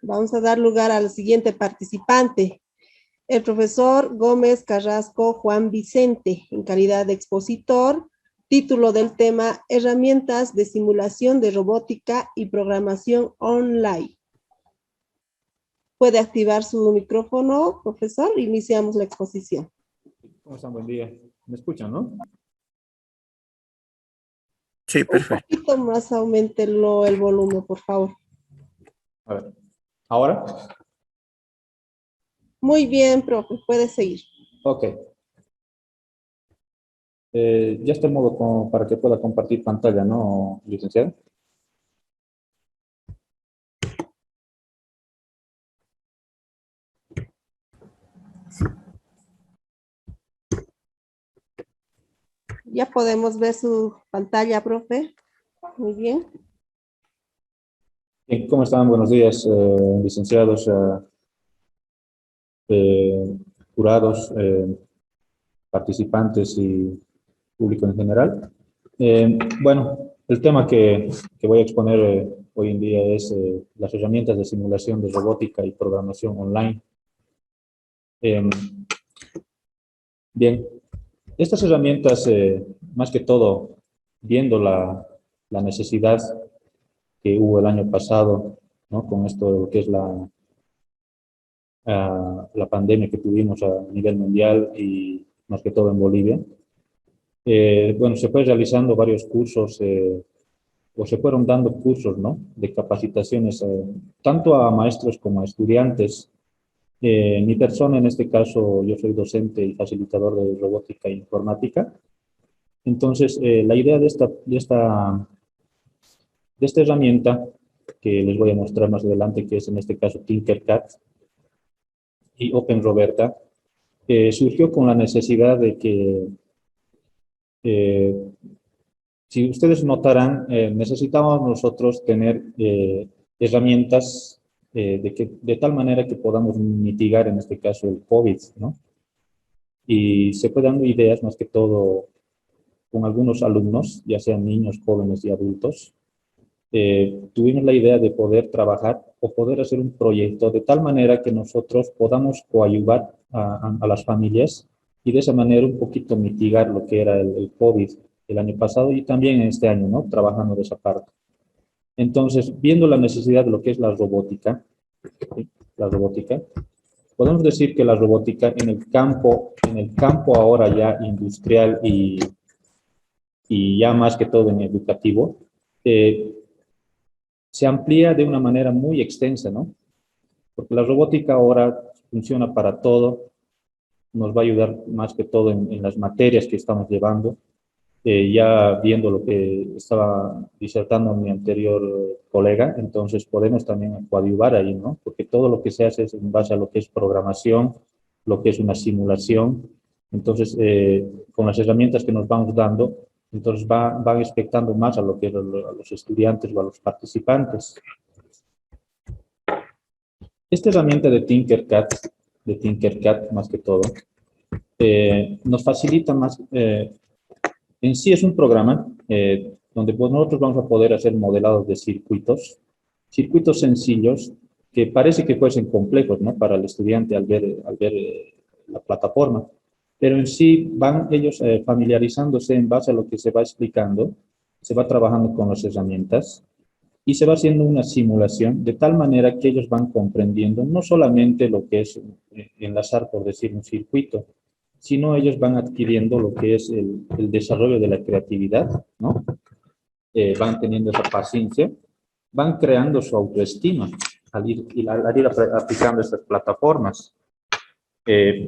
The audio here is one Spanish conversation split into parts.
Vamos a dar lugar al siguiente participante, el profesor Gómez Carrasco Juan Vicente, en calidad de expositor. Título del tema: Herramientas de simulación de robótica y programación online. Puede activar su micrófono, profesor. Iniciamos la exposición. ¿Cómo están? Buen día. ¿Me escuchan, no? Sí, perfecto. Un poquito más aumentelo el volumen, por favor. A ver. ¿Ahora? Muy bien, profe. Puede seguir. Ok. Ya está en modo como para que pueda compartir pantalla, ¿no, licenciado? Ya podemos ver su pantalla, profe. Muy bien. Bien, ¿cómo están? Buenos días, licenciados, jurados, participantes y público en general. Bueno, el tema que voy a exponer hoy en día es las herramientas de simulación de robótica y programación online. Bien, estas herramientas, más que todo, viendo la necesidad que hubo el año pasado, ¿no? Con esto que es la pandemia que tuvimos a nivel mundial y más que todo en Bolivia. Bueno, se fue realizando varios cursos, o se fueron dando cursos, ¿no? De capacitaciones, tanto a maestros como a estudiantes. Mi persona, en este caso, yo soy docente y facilitador de robótica e informática. Entonces, la idea de esta herramienta que les voy a mostrar más adelante, que es en este caso Tinkercad y OpenRoberta, surgió con la necesidad de que, si ustedes notarán, necesitamos nosotros tener herramientas de tal manera que podamos mitigar, en este caso, el COVID, ¿no? Y se fue dando ideas, más que todo, con algunos alumnos, ya sean niños, jóvenes y adultos. Tuvimos la idea de poder trabajar o poder hacer un proyecto de tal manera que nosotros podamos coadyuvar a las familias y de esa manera un poquito mitigar lo que era el COVID el año pasado y también en este año, ¿no? Trabajando de esa parte. Entonces, viendo la necesidad de lo que es ¿sí? La robótica, podemos decir que la robótica en el campo ahora ya industrial y ya más que todo en educativo, se amplía de una manera muy extensa, ¿no? Porque la robótica ahora funciona para todo, nos va a ayudar más que todo en las materias que estamos llevando. Ya viendo lo que estaba disertando mi anterior colega, entonces podemos también coadyuvar ahí, ¿no? Porque todo lo que se hace es en base a lo que es programación, lo que es una simulación. Entonces, con las herramientas que nos vamos dando, entonces van expectando más a lo que a los estudiantes o a los participantes. Esta herramienta de Tinkercad más que todo, nos facilita más. En sí es un programa donde pues, nosotros vamos a poder hacer modelados de circuitos sencillos que parece que fuesen complejos, ¿no? Para el estudiante al ver la plataforma. Pero en sí van ellos familiarizándose en base a lo que se va explicando, se va trabajando con las herramientas y se va haciendo una simulación de tal manera que ellos van comprendiendo no solamente lo que es enlazar, por decir, un circuito, sino ellos van adquiriendo lo que es el desarrollo de la creatividad, ¿no? Van teniendo esa paciencia, van creando su autoestima al ir aplicando estas plataformas.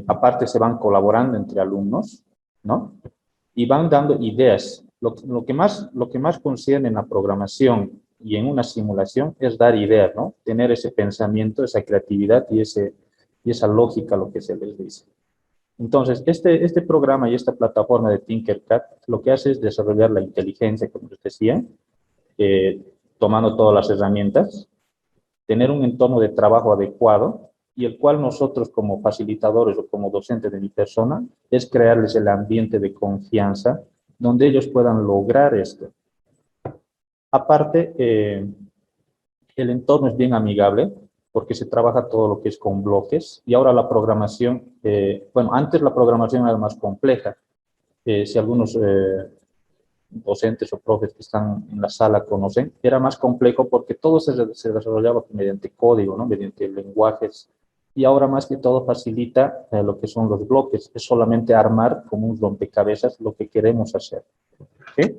Aparte se van colaborando entre alumnos, ¿no? Y van dando ideas. Lo que más concierne en la programación y en una simulación es dar ideas, ¿no? Tener ese pensamiento, esa creatividad y esa lógica, lo que se les dice. Entonces, este programa y esta plataforma de Tinkercad lo que hace es desarrollar la inteligencia, como les decía, tomando todas las herramientas, tener un entorno de trabajo adecuado y el cual nosotros como facilitadores o como docentes de mi persona es crearles el ambiente de confianza donde ellos puedan lograr esto. Aparte, el entorno es bien amigable, porque se trabaja todo lo que es con bloques, y ahora la programación, bueno, antes la programación era más compleja. Si algunos docentes o profes que están en la sala conocen, era más complejo porque todo se desarrollaba mediante código, ¿no? Mediante lenguajes, y ahora más que todo facilita lo que son los bloques, es solamente armar como un rompecabezas lo que queremos hacer. ¿Okay?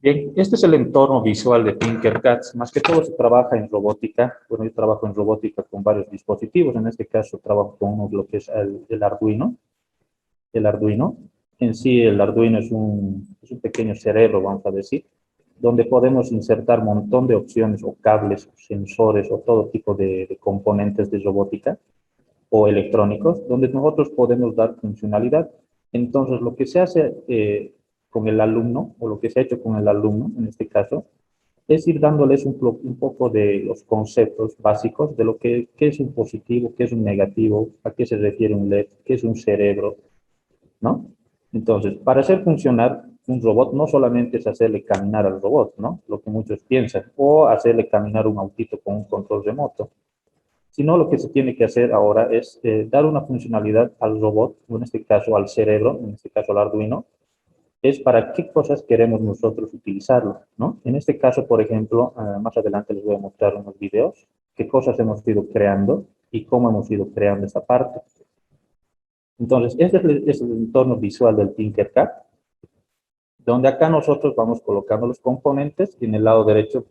Bien, este es el entorno visual de Tinkercad. Más que todo se trabaja en robótica. Bueno, yo trabajo en robótica con varios dispositivos. En este caso trabajo con uno, lo que es el Arduino. El Arduino. En sí, el Arduino es un pequeño cerebro, vamos a decir, donde podemos insertar un montón de opciones o cables, sensores o todo tipo de componentes de robótica o electrónicos, donde nosotros podemos dar funcionalidad. Entonces, lo que se hace con el alumno, o lo que se ha hecho con el alumno, en este caso, es ir dándoles un poco de los conceptos básicos de lo que qué es un positivo, qué es un negativo, a qué se refiere un LED, qué es un cerebro, ¿no? Entonces, para hacer funcionar un robot, no solamente es hacerle caminar al robot, ¿no? Lo que muchos piensan, o hacerle caminar un autito con un control remoto, sino lo que se tiene que hacer ahora es dar una funcionalidad al robot, o en este caso al cerebro, en este caso al Arduino, es para qué cosas queremos nosotros utilizarlo, ¿no? En este caso, por ejemplo, más adelante les voy a mostrar unos videos, qué cosas hemos ido creando y cómo hemos ido creando esa parte. Entonces, este es el entorno visual del Tinkercad, donde acá nosotros vamos colocando los componentes y en el lado derecho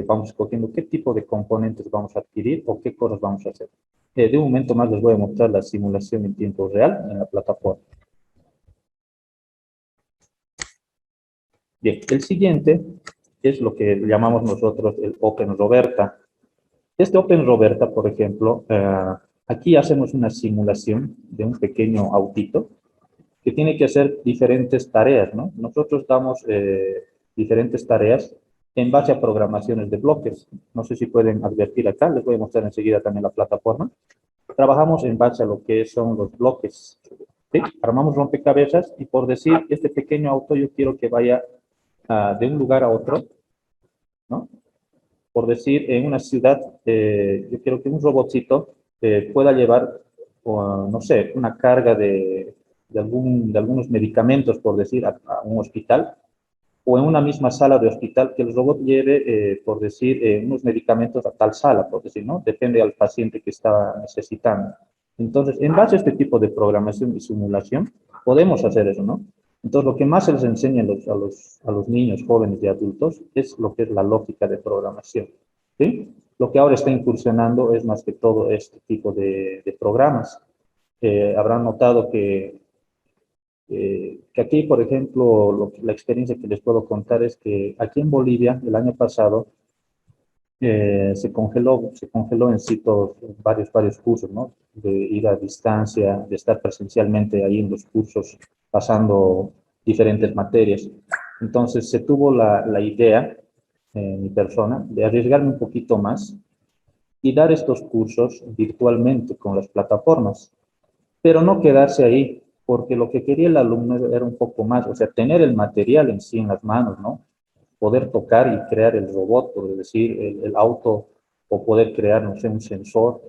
vamos escogiendo qué tipo de componentes vamos a adquirir o qué cosas vamos a hacer. De un momento más les voy a mostrar la simulación en tiempo real en la plataforma. Bien, el siguiente es lo que llamamos nosotros el Open Roberta. Este Open Roberta, por ejemplo, aquí hacemos una simulación de un pequeño autito que tiene que hacer diferentes tareas, ¿no? Nosotros damos diferentes tareas en base a programaciones de bloques. No sé si pueden advertir acá, les voy a mostrar enseguida también la plataforma. Trabajamos en base a lo que son los bloques, ¿sí? Armamos rompecabezas y por decir, este pequeño auto yo quiero que vaya de un lugar a otro, ¿no? Por decir, en una ciudad, yo quiero que un robotcito pueda llevar, no sé, una carga de algunos medicamentos, por decir, a un hospital, o en una misma sala de hospital, que el robot lleve, por decir, unos medicamentos a tal sala, por decir, ¿no? Depende del paciente que está necesitando. Entonces, en base a este tipo de programación y simulación, podemos hacer eso, ¿no? Entonces, lo que más se les enseña a los niños, jóvenes y adultos es lo que es la lógica de programación, ¿sí? Lo que ahora está incursionando es más que todo este tipo de programas. Habrán notado que aquí, por ejemplo, la experiencia que les puedo contar es que aquí en Bolivia, el año pasado, se congeló en sitios varios cursos, ¿no? De ir a distancia, de estar presencialmente ahí en los cursos, pasando diferentes materias. Entonces se tuvo la idea, mi persona, de arriesgarme un poquito más y dar estos cursos virtualmente con las plataformas, pero no quedarse ahí, porque lo que quería el alumno era un poco más, o sea, tener el material en sí en las manos, ¿no? Poder tocar y crear el robot, por decir, el auto, o poder crear, no sé, un sensor.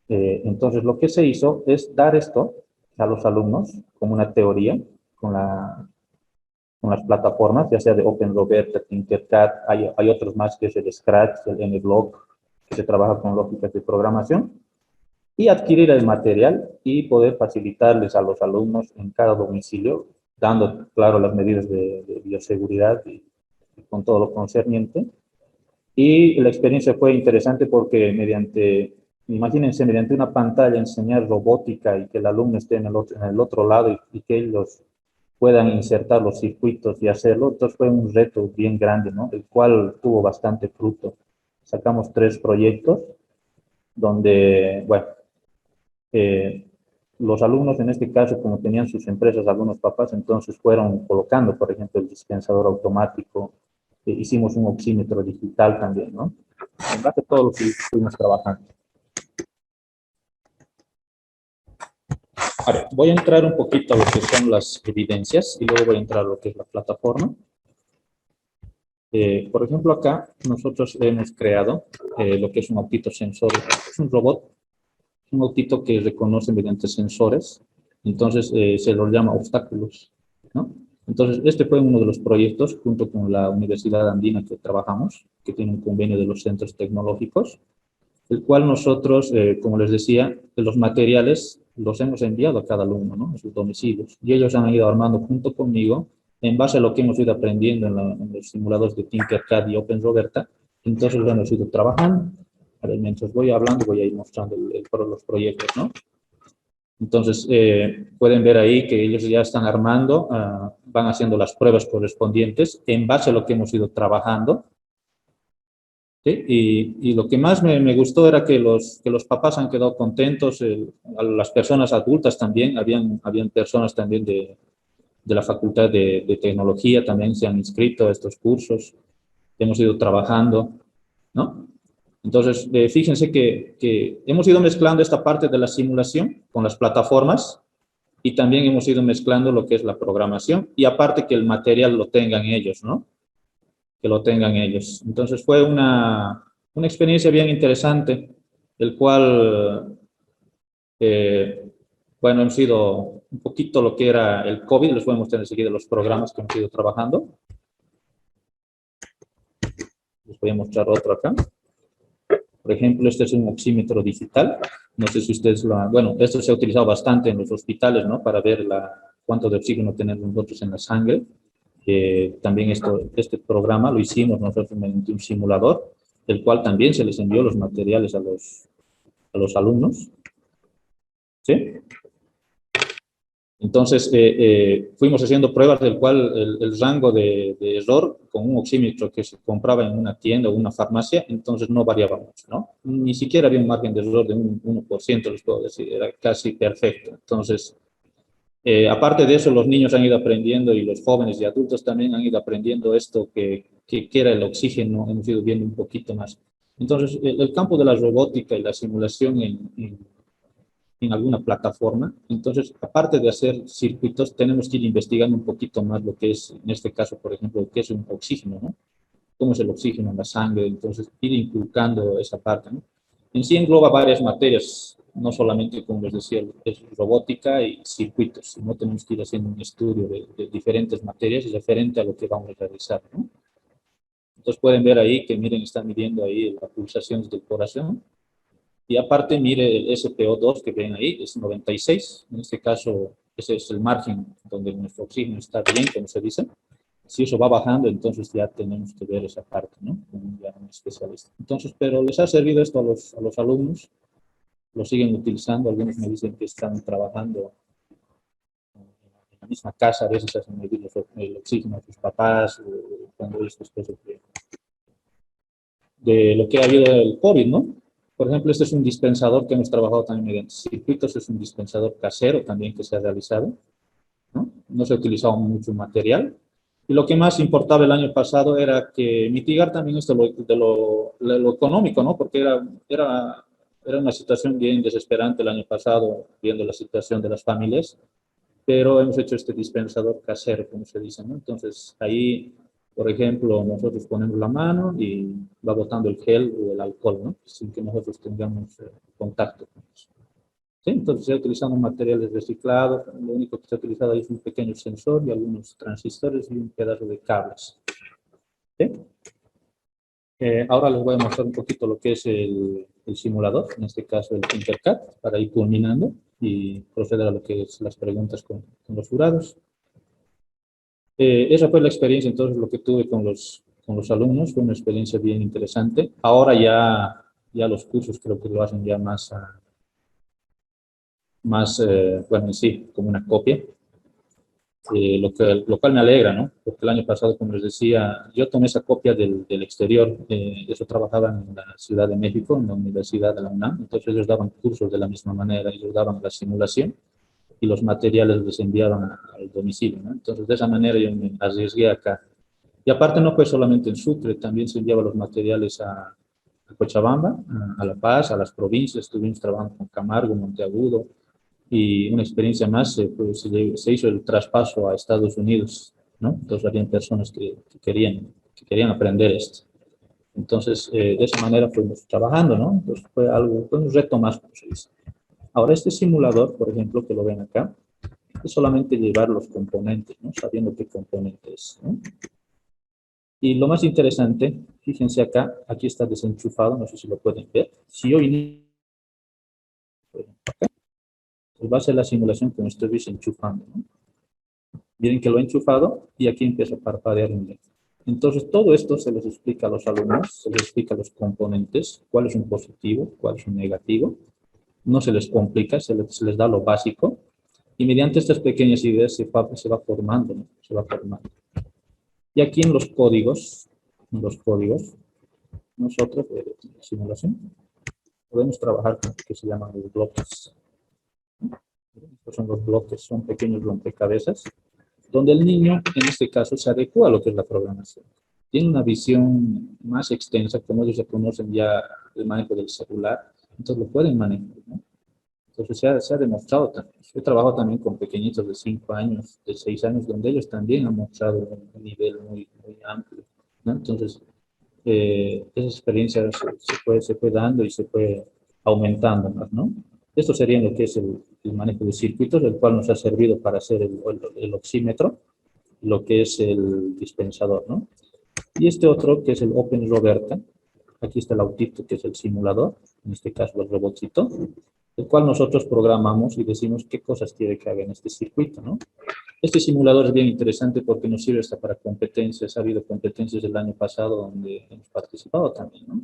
Entonces, lo que se hizo es dar esto a los alumnos como una teoría, con, con las plataformas, ya sea de OpenRoberta, Tinkercad, hay otros más que es el Scratch, el NBlock, que se trabaja con lógicas de programación, y adquirir el material y poder facilitarles a los alumnos en cada domicilio, dando, claro, las medidas de bioseguridad y con todo lo concerniente. Y la experiencia fue interesante porque imagínense, mediante una pantalla enseñar robótica y que el alumno esté en el otro lado y que ellos puedan insertar los circuitos y hacerlo. Entonces fue un reto bien grande, ¿no? El cual tuvo bastante fruto. Sacamos 3 proyectos donde, bueno, eh, los alumnos en este caso, como tenían sus empresas, algunos papás, entonces fueron colocando, por ejemplo, el dispensador automático, hicimos un oxímetro digital también, ¿no? En base a todo lo que estuvimos trabajando. Ahora, voy a entrar un poquito a lo que son las evidencias y luego voy a entrar a lo que es la plataforma. Por ejemplo, acá nosotros hemos creado lo que es un autito sensor. Es un robot, un autito que reconoce mediante sensores. Entonces, se los llama obstáculos, ¿no? Entonces, este fue uno de los proyectos, junto con la Universidad Andina que trabajamos, que tiene un convenio de los centros tecnológicos, el cual nosotros, como les decía, los materiales los hemos enviado a cada alumno, ¿no? A sus domicilios. Y ellos han ido armando junto conmigo, en base a lo que hemos ido aprendiendo en los simuladores de Tinkercad y OpenRoberta. Entonces lo hemos ido trabajando. A ver, mientras voy hablando, voy a ir mostrando los proyectos, ¿no? Entonces, pueden ver ahí que ellos ya están armando, van haciendo las pruebas correspondientes en base a lo que hemos ido trabajando. ¿Sí? Y lo que más me gustó era que los papás han quedado contentos, a las personas adultas también, habían personas también de la Facultad de Tecnología, también se han inscrito a estos cursos, hemos ido trabajando, ¿no? Entonces, fíjense que hemos ido mezclando esta parte de la simulación con las plataformas y también hemos ido mezclando lo que es la programación y aparte que el material lo tengan ellos, ¿no? Que lo tengan ellos. Entonces fue una experiencia bien interesante, el cual, bueno, hemos sido un poquito lo que era el COVID, les voy a mostrar enseguida los programas que hemos ido trabajando. Les voy a mostrar otro acá. Por ejemplo, este es un oxímetro digital. No sé si ustedes lo han... Bueno, esto se ha utilizado bastante en los hospitales, ¿no? Para ver cuánto de oxígeno tenemos nosotros en la sangre. También este programa lo hicimos nosotros mediante un simulador, el cual también se les envió los materiales a los alumnos. ¿Sí? Entonces, fuimos haciendo pruebas del cual el rango de error con un oxímetro que se compraba en una tienda o una farmacia, entonces no variaba mucho, ¿no? Ni siquiera había un margen de error de un 1%, les puedo decir, era casi perfecto. Entonces, aparte de eso, los niños han ido aprendiendo y los jóvenes y adultos también han ido aprendiendo esto que era el oxígeno, hemos ido viendo un poquito más. Entonces, el campo de la robótica y la simulación en alguna plataforma, entonces, aparte de hacer circuitos, tenemos que ir investigando un poquito más lo que es, en este caso, por ejemplo, qué es un oxígeno, ¿no? Cómo es el oxígeno en la sangre, entonces, ir inculcando esa parte, ¿no? En sí engloba varias materias, no solamente, como les decía, es robótica y circuitos, sino tenemos que ir haciendo un estudio de diferentes materias referente a lo que vamos a realizar, ¿no? Entonces pueden ver ahí que, miren, están midiendo ahí las pulsaciones del corazón. Y aparte, mire, el SPO2 que ven ahí es 96. En este caso, ese es el margen donde nuestro oxígeno está bien, como se dice. Si eso va bajando, entonces ya tenemos que ver esa parte, ¿no? Como ya un especialista. Entonces, pero les ha servido esto a los alumnos, lo siguen utilizando. Algunos me dicen que están trabajando en la misma casa, a veces hacen medir el oxígeno a sus papás, cuando ellos después de lo que ha habido el COVID, ¿no? Por ejemplo, este es un dispensador que hemos trabajado también mediante circuitos, es un dispensador casero también que se ha realizado, ¿no? No se ha utilizado mucho material. Y lo que más importaba el año pasado era que mitigar también esto de lo económico, ¿no? Porque era una situación bien desesperante el año pasado, viendo la situación de las familias, pero hemos hecho este dispensador casero, como se dice, ¿no? Entonces, ahí, por ejemplo, nosotros ponemos la mano y va botando el gel o el alcohol, ¿no? Sin que nosotros tengamos contacto con eso. ¿Sí? Entonces, se utilizando materiales reciclados, lo único que se ha utilizado ahí es un pequeño sensor y algunos transistores y un pedazo de cables. ¿Sí? Ahora les voy a mostrar un poquito lo que es el simulador, en este caso el Tinkercad, para ir culminando y proceder a lo que es las preguntas con los jurados. Esa fue la experiencia, entonces, lo que tuve con los alumnos, fue una experiencia bien interesante. Ahora ya los cursos creo que lo hacen ya más, bueno, en sí, como una copia. Lo cual me alegra, ¿no? Porque el año pasado, como les decía, yo tomé esa copia del exterior. Eso trabajaba en la Ciudad de México, en la Universidad de la UNAM. Entonces ellos daban cursos de la misma manera, ellos daban la simulación y los materiales los enviaban al domicilio, ¿no? Entonces de esa manera yo me arriesgué acá. Y aparte no fue solamente en Sucre, también se enviaban los materiales a Cochabamba, a La Paz, a las provincias. Estuvimos trabajando con Camargo, Monteagudo, y una experiencia más, pues, se hizo el traspaso a Estados Unidos, ¿no? Entonces habían personas que querían que querían aprender esto. Entonces, de esa manera fuimos trabajando, ¿no? Entonces fue un reto más, como se dice. Ahora, este simulador, por ejemplo, que lo ven acá, es solamente llevar los componentes, ¿no? Sabiendo qué componentes, ¿no? Y lo más interesante, fíjense acá, aquí está desenchufado, no sé si lo pueden ver. Si yo inicio, pues va a ser la simulación que me estoy desenchufando, ¿no? Miren que lo he enchufado y aquí empieza a parpadear un LED. Entonces, todo esto se les explica a los alumnos, se les explica los componentes, cuál es un positivo, cuál es un negativo. No se les complica, se les da lo básico. Y mediante estas pequeñas ideas se va formando, ¿no? Se va formando. Y aquí en los códigos, nosotros de simulación, podemos trabajar con lo que se llaman los bloques. Estos son los bloques, son pequeños rompecabezas, donde el niño, en este caso, se adecua a lo que es la programación. Tiene una visión más extensa, como ellos ya conocen ya el manejo del celular, entonces lo pueden manejar, ¿no? Entonces se ha demostrado también. He trabajado también con pequeñitos de 5 años, de 6 años, donde ellos también han mostrado un nivel muy, muy amplio, ¿no? Entonces, esa experiencia se fue dando y se fue aumentando más, ¿no? Esto sería lo que es el manejo de circuitos, el cual nos ha servido para hacer el oxímetro, lo que es el dispensador, ¿no? Y este otro, que es el Open Roberta, aquí está el autito, que es el simulador, en este caso el robotcito, el cual nosotros programamos y decimos qué cosas quiere que haga en este circuito, ¿no? Este simulador es bien interesante porque nos sirve hasta para competencias. Ha habido competencias del año pasado donde hemos participado también, ¿no?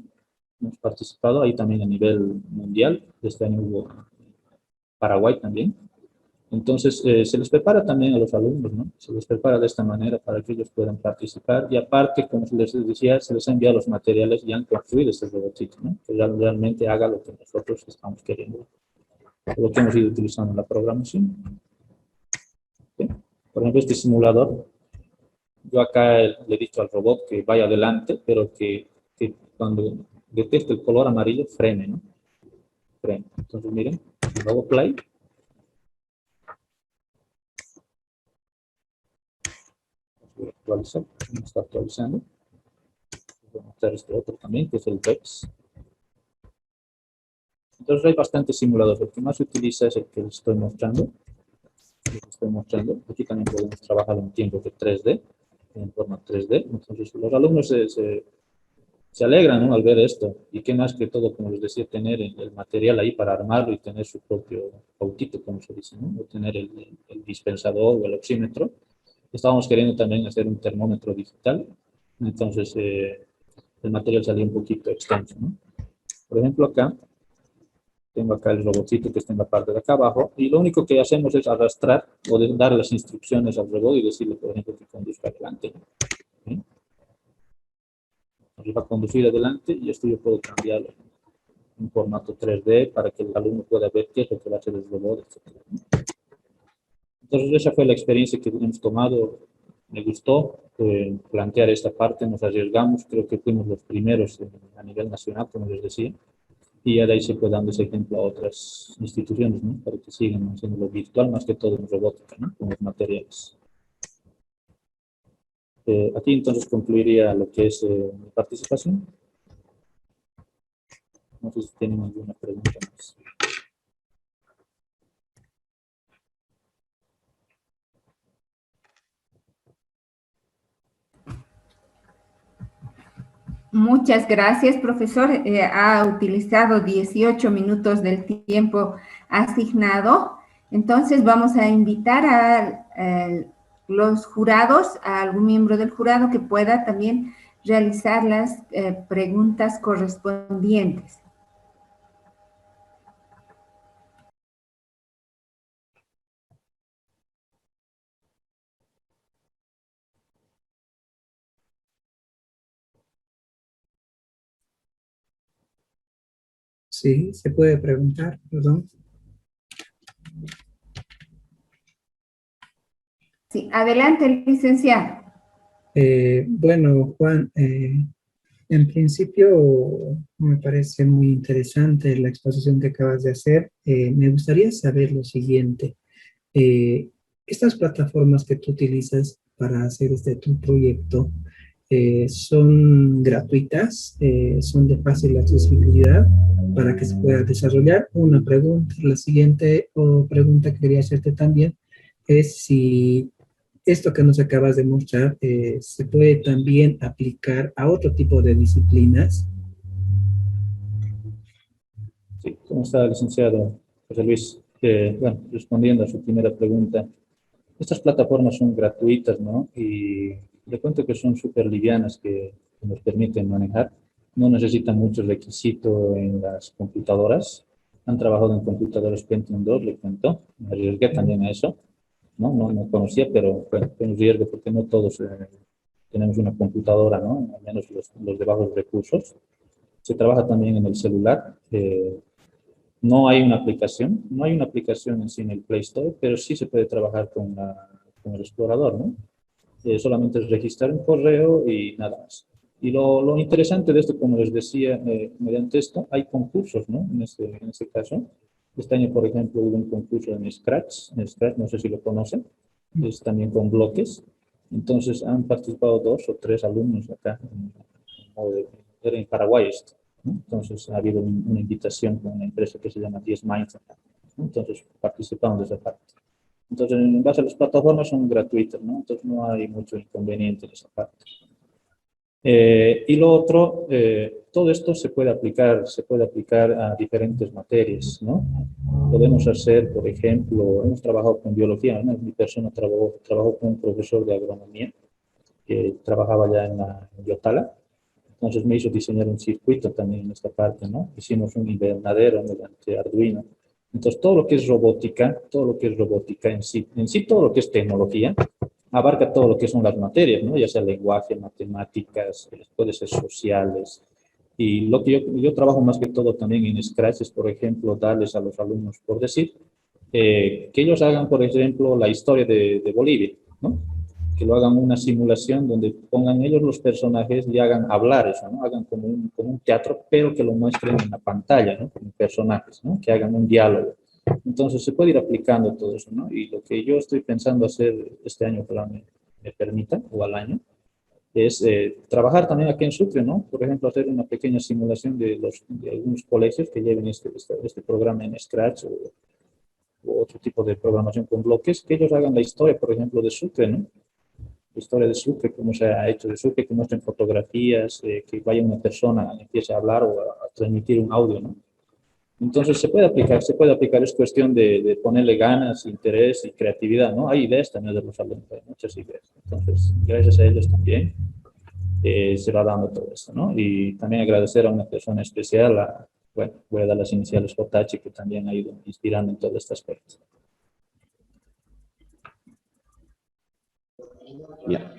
Hemos participado ahí también a nivel mundial. Este año hubo Paraguay también. Entonces, se les prepara también a los alumnos, ¿no? Se les prepara de esta manera para que ellos puedan participar. Y aparte, como les decía, se les ha enviado los materiales y han construido este robotito, ¿no? Que realmente haga lo que nosotros estamos queriendo, lo que hemos ido utilizando en la programación. ¿Sí? Por ejemplo, este simulador, yo acá le he dicho al robot que vaya adelante, pero que cuando detecte el color amarillo, frene, ¿no? Frene. Entonces, miren, luego play. Voy a actualizar, me está actualizando. Voy a mostrar este otro también, que es el VEX. Entonces hay bastantes simuladores. El que más se utiliza es el que les estoy mostrando. Aquí también podemos trabajar en tiempos de 3D, en forma 3D. Entonces los alumnos se alegran, ¿no? Al ver esto. Y qué más que todo, como les decía, tener el material ahí para armarlo y tener su propio autito, como se dice, ¿no? O tener el dispensador o el oxímetro. Estábamos queriendo también hacer un termómetro digital. Entonces el material salía un poquito extenso, ¿no? Por ejemplo, acá tengo acá el robotito que está en la parte de acá abajo y lo único que hacemos es arrastrar o dar las instrucciones al robot y decirle, por ejemplo, que conduzca adelante. ¿Sí? Nos va a conducir adelante y esto yo puedo cambiarlo en formato 3D para que el alumno pueda ver qué es lo que va a hacer el robot, etc. Entonces esa fue la experiencia que hemos tomado. Me gustó plantear esta parte, nos arriesgamos, creo que fuimos los primeros a nivel nacional, como les decía. Y ya de ahí se puede dar ese ejemplo a otras instituciones, ¿no? Para que sigan haciendo lo virtual, más que todo en robótica, ¿no? Con los materiales. Aquí entonces concluiría lo que es mi participación. No sé si tienen alguna pregunta más. Muchas gracias, profesor. Ha utilizado 18 minutos del tiempo asignado. Entonces, vamos a invitar a los jurados, a algún miembro del jurado que pueda también realizar las preguntas correspondientes. Sí, se puede preguntar, perdón. Sí, adelante, licenciado. Bueno, Juan, en principio me parece muy interesante la exposición que acabas de hacer. Me gustaría saber lo siguiente. Estas plataformas que tú utilizas para hacer tu proyecto, son gratuitas, son de fácil accesibilidad para que se pueda desarrollar. Una pregunta, la siguiente pregunta que quería hacerte también es si esto que nos acabas de mostrar se puede también aplicar a otro tipo de disciplinas. Sí, ¿cómo está, licenciado José Luis? Bueno, respondiendo a su primera pregunta, estas plataformas son gratuitas, ¿no? Y le cuento que son súper livianas que nos permiten manejar. No necesitan mucho requisito en las computadoras. Han trabajado en computadoras Pentium 2, le cuento. Me arriesgué también a eso. No conocía, pero bueno, fue un riesgo porque no todos tenemos una computadora, ¿no? Al menos los de bajos recursos. Se trabaja también en el celular. No hay una aplicación en sí en el Play Store, pero sí se puede trabajar con el explorador, ¿no? Solamente es registrar un correo y nada más. Y lo interesante de esto, como les decía, mediante esto hay concursos, ¿no? En este caso. Este año, por ejemplo, hubo un concurso en Scratch, no sé si lo conocen, es también con bloques. Entonces han participado 2 o 3 alumnos acá, era en Paraguay esto, ¿no? Entonces ha habido una invitación con una empresa que se llama 10 Minds, ¿no? Entonces participaron de esa parte. Entonces, en base a las plataformas son gratuitas, ¿no? Entonces no hay mucho inconveniente en esa parte. Y lo otro, todo esto se puede aplicar a diferentes materias, ¿no? Podemos hacer, por ejemplo, hemos trabajado con biología, ¿no? Mi persona trabajó con un profesor de agronomía que trabajaba ya en Yotala. Entonces me hizo diseñar un circuito también en esta parte, ¿no? Hicimos un invernadero mediante Arduino. Entonces todo lo que es robótica en sí todo lo que es tecnología, abarca todo lo que son las materias, ¿no? Ya sea lenguaje, matemáticas, puede ser sociales. Y lo que yo trabajo más que todo también en Scratch es, por ejemplo, darles a los alumnos, por decir, que ellos hagan, por ejemplo, la historia de Bolivia, ¿no? Que lo hagan una simulación donde pongan ellos los personajes y hagan hablar eso, ¿no? Hagan como un teatro, pero que lo muestren en la pantalla, ¿no? Como personajes, ¿no? Que hagan un diálogo. Entonces se puede ir aplicando todo eso, ¿no? Y lo que yo estoy pensando hacer este año, ojalá me permita, o al año, es trabajar también aquí en Sucre, ¿no? Por ejemplo, hacer una pequeña simulación de algunos colegios que lleven este programa en Scratch o otro tipo de programación con bloques, que ellos hagan la historia, por ejemplo, de Sucre, ¿no? La historia de Sucre, cómo se ha hecho de Sucre, que muestren fotografías, que vaya una persona, empiece a hablar o a transmitir un audio, ¿no? Entonces se puede aplicar, es cuestión de ponerle ganas, interés y creatividad, ¿no? Hay ideas también de los alumnos, hay muchas ideas. Entonces, gracias a ellos también se va dando todo esto, ¿no? Y también agradecer a una persona especial, bueno, voy a dar las iniciales JH, que también ha ido inspirando en todo este aspecto. Ya.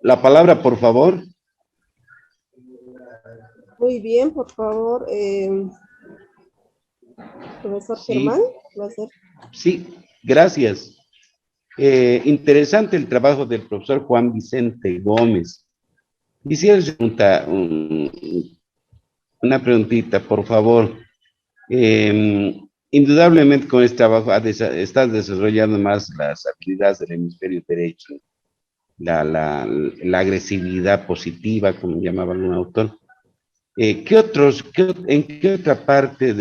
La palabra, por favor. Muy bien, por favor, profesor Germán, va a ser. Sí, gracias. Interesante el trabajo del profesor Juan Vicente Gómez. Quisiera hacer una preguntita, por favor. Indudablemente con este trabajo estás desarrollando más las habilidades del hemisferio derecho, la agresividad positiva, como llamaba algún autor. ¿En qué otra parte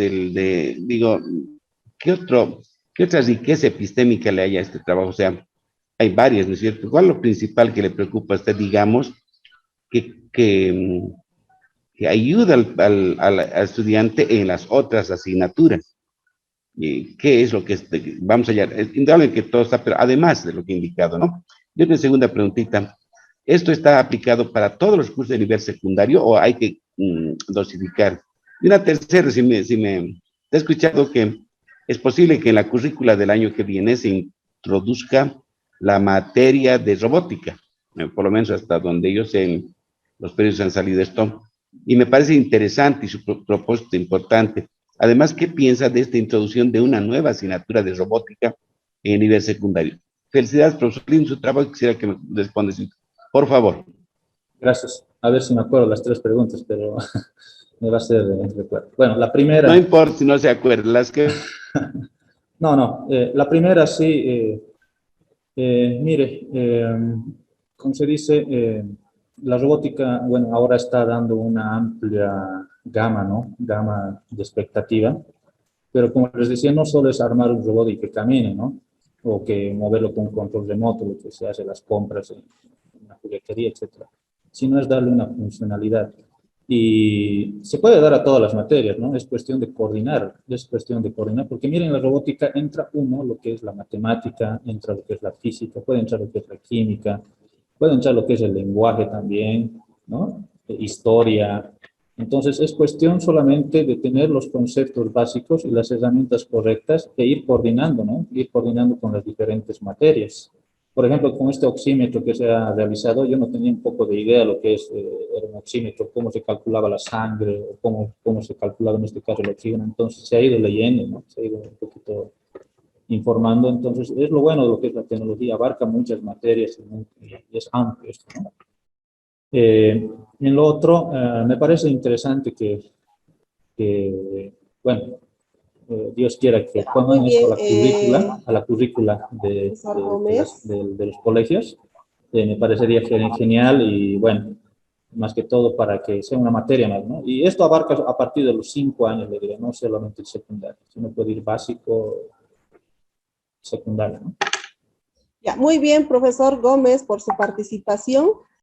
qué otra riqueza epistémica le hay a este trabajo? O sea, hay varias, ¿no es cierto? ¿Cuál es lo principal que le preocupa a usted, digamos, que ayuda al estudiante en las otras asignaturas? ¿Qué es lo que vamos allá? Indudablemente que todo está, pero además de lo que he indicado, ¿no? Y una segunda preguntita. ¿Esto está aplicado para todos los cursos de nivel secundario o hay que dosificar? Y una tercera, he escuchado que es posible que en la currícula del año que viene se introduzca la materia de robótica, por lo menos hasta donde ellos en los periodos han salido esto, y me parece interesante y su propósito importante. Además, ¿qué piensa de esta introducción de una nueva asignatura de robótica en nivel secundario? Felicidades, profesor Lin, su trabajo. Quisiera que me responda, por favor. Gracias. A ver si me acuerdo las 3 preguntas, pero me va a ser recuerdo. Bueno, la primera... No importa si no se acuerda, las que... No, la primera sí, mire, como se dice, la robótica, bueno, ahora está dando una amplia gama, ¿no? Gama de expectativa, pero como les decía, no solo es armar un robot y que camine, ¿no? O que moverlo con un control remoto, lo que se hace las compras en una juguetería, etcétera, sino es darle una funcionalidad. Y se puede dar a todas las materias, ¿no? Es cuestión de coordinar, porque miren, en la robótica entra lo que es la matemática, entra lo que es la física, puede entrar lo que es la química, puede entrar lo que es el lenguaje también, ¿no? Historia. Entonces, es cuestión solamente de tener los conceptos básicos y las herramientas correctas e ir coordinando, ¿no? Ir coordinando con las diferentes materias. Por ejemplo, con este oxímetro que se ha realizado, yo no tenía un poco de idea de lo que era un oxímetro, cómo se calculaba la sangre, o cómo se calculaba en este caso el oxígeno. Entonces, se ha ido leyendo, ¿no? Se ha ido un poquito informando. Entonces, es lo bueno de lo que es la tecnología, abarca muchas materias y es amplio esto, ¿no? En lo otro, me parece interesante bueno, Dios quiera que pongan Muy esto bien, a la currícula profesor Gómez. de los colegios. Me parecería genial y bueno, más que todo para que sea una materia más, ¿no? Y esto abarca a partir de los 5 años, le diría, no solamente el secundario, sino puede ir básico, secundario, ¿no? Ya, muy bien, profesor Gómez, por su participación.